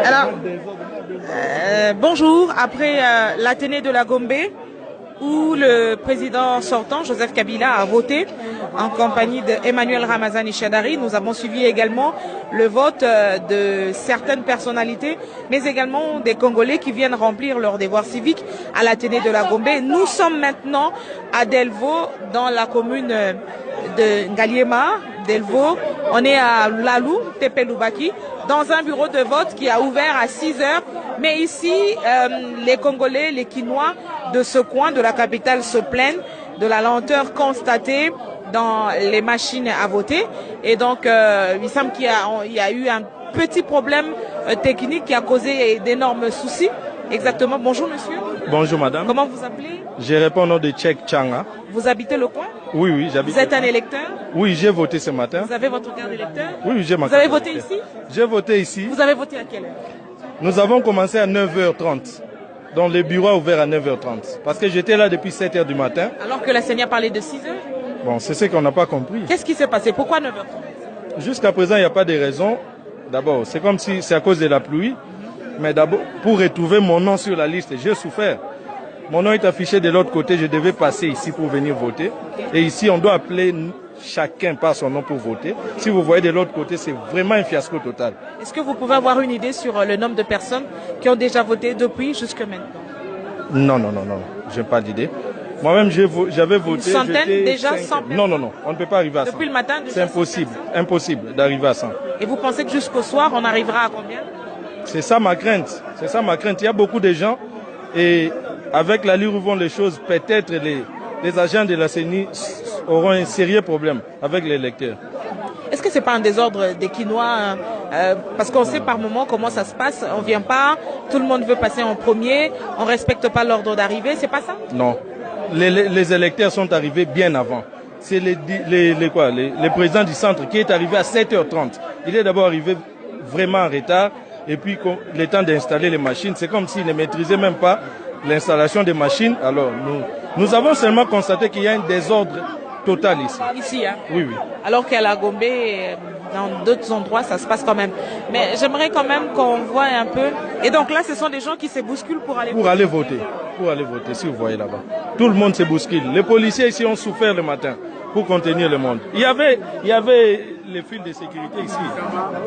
Alors, bonjour. Après l'Athénée de la Gombe, où le président sortant, Joseph Kabila, a voté en compagnie d'Emmanuel Ramazani Shadari. Nous avons suivi également le vote de certaines personnalités, mais également des Congolais qui viennent remplir leur devoir civique à l'Athénée de la Gombe. Nous sommes maintenant à Delvaux, dans la commune de Ngaliema, Delvaux. On est à Lalou, Tepeloubaki, dans un bureau de vote qui a ouvert à 6 heures. Mais ici, les Congolais, les Quinois de ce coin de la capitale se plaignent de la lenteur constatée dans les machines à voter. Et donc, il semble qu'il y a eu un petit problème technique qui a causé d'énormes soucis. Exactement. Bonjour monsieur. Bonjour madame. Comment vous appelez? Je réponds au nom de Tchèque Changa. Vous habitez le coin? Oui, oui, j'habite. Vous êtes un électeur? Oui, j'ai voté ce matin. Vous avez votre carte d'électeur? Oui, j'ai ma carte. Vous avez voté ici? J'ai voté ici. Vous avez voté à quelle heure? Nous avons commencé à 9h30. Donc le bureau a ouvert à 9h30. Parce que j'étais là depuis 7h du matin. Alors que la CENI a parlé de 6h? Bon, c'est ce qu'on n'a pas compris. Qu'est-ce qui s'est passé? Pourquoi 9h30? Jusqu'à présent, il n'y a pas de raison. D'abord, c'est comme si c'est à cause de la pluie. Mais d'abord, pour retrouver mon nom sur la liste, j'ai souffert. Mon nom est affiché de l'autre côté, je devais passer ici pour venir voter. Et ici, on doit appeler chacun par son nom pour voter. Si vous voyez de l'autre côté, c'est vraiment un fiasco total. Est-ce que vous pouvez avoir une idée sur le nombre de personnes qui ont déjà voté depuis jusque maintenant? Non, non, non, non, je n'ai pas d'idée. Moi-même, j'avais voté... Une centaine déjà? 100 personnes? Non, non, non, on ne peut pas arriver à 100. Depuis le matin? C'est impossible, impossible d'arriver à 100. Et vous pensez que jusqu'au soir, on arrivera à combien? C'est ça ma crainte, c'est ça ma crainte. Il y a beaucoup de gens et avec l'allure où vont les choses, peut-être les agents de la CENI auront un sérieux problème avec les électeurs. Est-ce que ce n'est pas un désordre des Quinois parce qu'on sait par moment comment ça se passe, on ne vient pas, tout le monde veut passer en premier, on ne respecte pas l'ordre d'arrivée, c'est pas ça? Non, les électeurs sont arrivés bien avant. C'est le président du centre qui est arrivé à 7h30. Il est d'abord arrivé vraiment en retard et puis le temps d'installer les machines, c'est comme s'il ne maîtrisait même pas l'installation des machines. Alors nous avons seulement constaté qu'il y a un désordre total ici. Ici, hein? Oui, oui. Alors qu'à la Gombe, dans d'autres endroits, ça se passe quand même. Mais j'aimerais quand même qu'on voit un peu. Et donc là, ce sont des gens qui se bousculent pour aller voter. Pour aller voter, si vous voyez là-bas. Tout le monde se bouscule. Les policiers ici ont souffert le matin pour contenir le monde. Il y avait les fils de sécurité ici.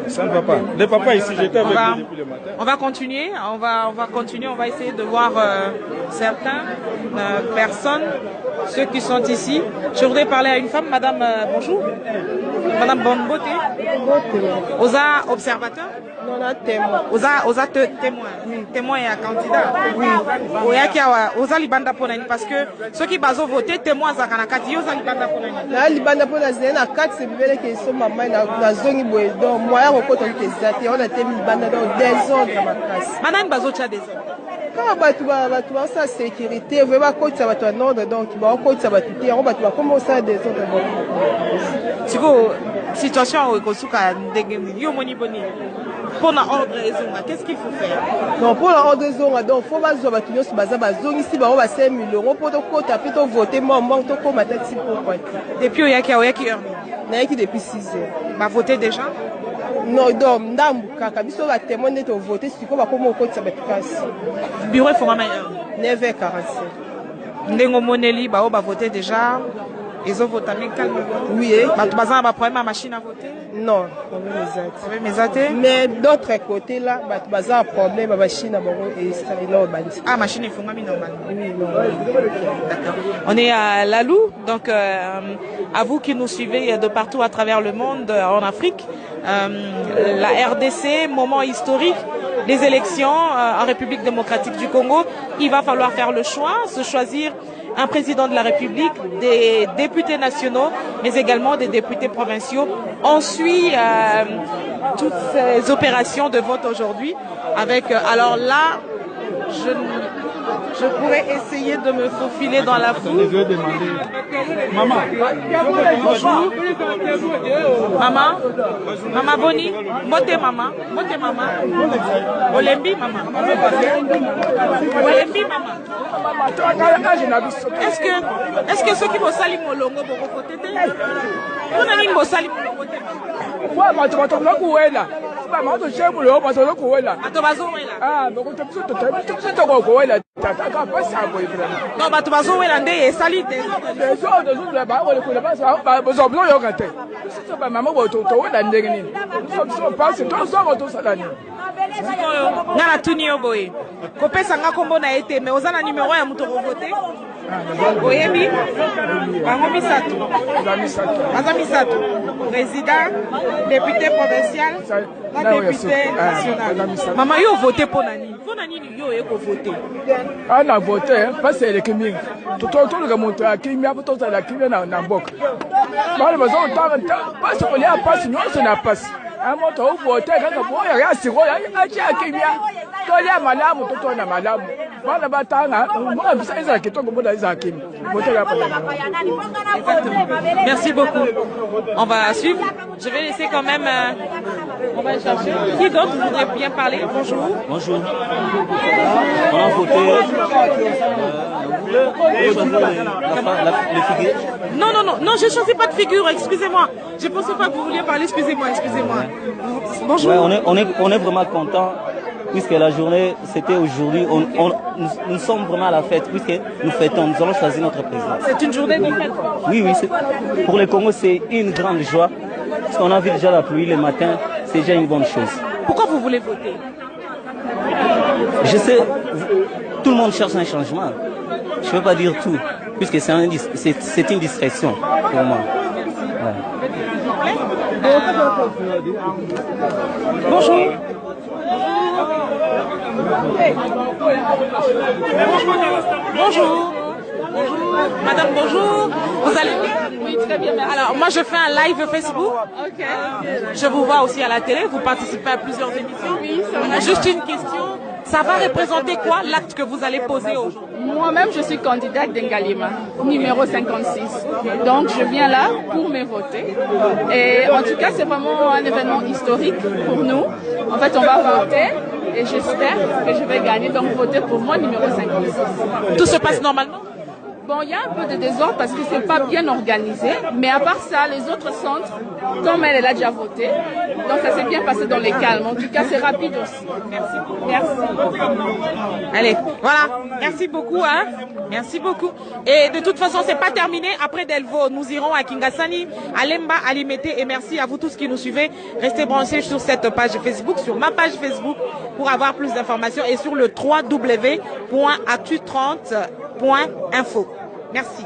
Ça ne va pas. Les papas ici, j'étais avec eux depuis le matin. On va continuer. On va continuer. On va essayer de voir certaines personnes, ceux qui sont ici. Je voudrais parler à une femme. Madame, bonjour. Madame Bonbote. Osa observateur? Non, on a témoin. Osa témoin. Témoin et candidat. Oui. Osa libanda ponani parce que ceux qui basent voter témoin za kanakati osa libanda ponani. Na libanda ponani na kati se bibele ke so mama na zongi boye donc moya ko to ke zate on a temi libanda donc désordre makasi. Manani bazo cha désordre. Quand batu sa sécurité vraiment ko tsa batu en ordre donc ba ko tsa batu te on batu ba comment ça désordre. Siko situation ko suka ndenge yo moni boni. Pour l'ordre ezonga, qu'est-ce qu'il faut faire? Non, pour l'ordre ezonga, donc faut pas jouer batunios baza bazongi si ba on va 5 000 € pour to kota puis to voter moi to ko matati pour quoi. Depuis oyaki heure. Na yaki depuis 6 heures. Ba voter déjà? Non, donc ndambu kaka biso ba témoin de to voter siko ba komo ko tsa batukasi. Bureau faut ramener 9h45. Ndengo moneli ba voter déjà. Ils ont voté calmement. Oui. Baza a problème à machine à voter? Non, mais d'autres côtés là, baza un problème à machine à voter. Ah, machine est fonctionnelle normalement. Oui, non. D'accord. On est à Lalou, donc à vous qui nous suivez de partout à travers le monde, en Afrique, la RDC, moment historique, des élections en République démocratique du Congo. Il va falloir faire le choix, se choisir un président de la République, des députés nationaux, mais également des députés provinciaux. On suit toutes ces opérations de vote aujourd'hui avec, alors là, je pourrais essayer de me faufiler dans la foule. Maman. Bonjour. Maman. Maman Boni. Moté maman. Moté maman. Olembi maman. Olembi maman. Est-ce que ceux qui vont salir mon longo pour voter? On a mis mon salir mon longo. Non, bato bazowela nde esali te. Nga na tuni yo boye kopesa nga kombo na ye te mais oza na numéro ya moto kovote oyebi bango misato baza misato président député provincial na député national. Mama yo vote mpo na nini yo oye kovote? Na vote pasi eleki mingi totoluka moto akimia po tozala kimia na mboka bana bazotanga pasi kolia pasi nyonso na pasi moto uvote kaka boya ya sikoya achi akimia tolia malamu totona malamu bana batanga mbona bisa ezala kitoko mbona ezala kimia vote ya pala. Merci beaucoup. On va suivre. Je vais laisser quand même. On va chercher. Qui d'autre voudrait bien parler? Bonjour. Bonjour. On a voté. Les figures. Non, je ne choisis pas de figure, excusez-moi. Je ne pensais pas que vous vouliez parler, excusez-moi. Bonjour. Ouais, on est vraiment content puisque la journée, c'était aujourd'hui. Nous sommes vraiment à la fête puisque nous fêtons, nous allons choisir notre président. C'est une journée de fête. Oui. Pour le Congo, c'est une grande joie. Parce qu'on a vu déjà la pluie le matin, c'est déjà une bonne chose. Pourquoi vous voulez voter? Je sais, tout le monde cherche un changement. Je ne veux pas dire tout, puisque c'est une discrétion pour moi. Ouais. Bonjour. Bonjour. Madame, bonjour. Vous allez bien? Oui, très bien, merci. Alors, moi, je fais un live Facebook. Ok. Je vous vois aussi à la télé. Vous participez à plusieurs émissions. Oui, c'est vrai. Juste une question. Ça va représenter quoi l'acte que vous allez poser aujourd'hui? Moi-même, je suis candidate d'Engalima, numéro 56. Donc, je viens là pour me voter. Et en tout cas, c'est vraiment un événement historique pour nous. En fait, on va voter et j'espère que je vais gagner. Donc, voter pour moi, numéro 56. Tout se passe normalement? Bon, il y a un peu de désordre parce que c'est pas bien organisé, mais à part ça, les autres centres, comme elle a déjà voté, donc ça s'est bien passé dans les calmes. En tout cas, c'est rapide aussi. Merci. Merci. Allez, voilà. Merci beaucoup, hein. Merci beaucoup. Et de toute façon, c'est pas terminé. Après Delvaux, nous irons à Kingasani, à Lemba, à Limete. Et merci à vous tous qui nous suivez. Restez branchés sur cette page Facebook, sur ma page Facebook, pour avoir plus d'informations et sur le www.actu30.info. Merci.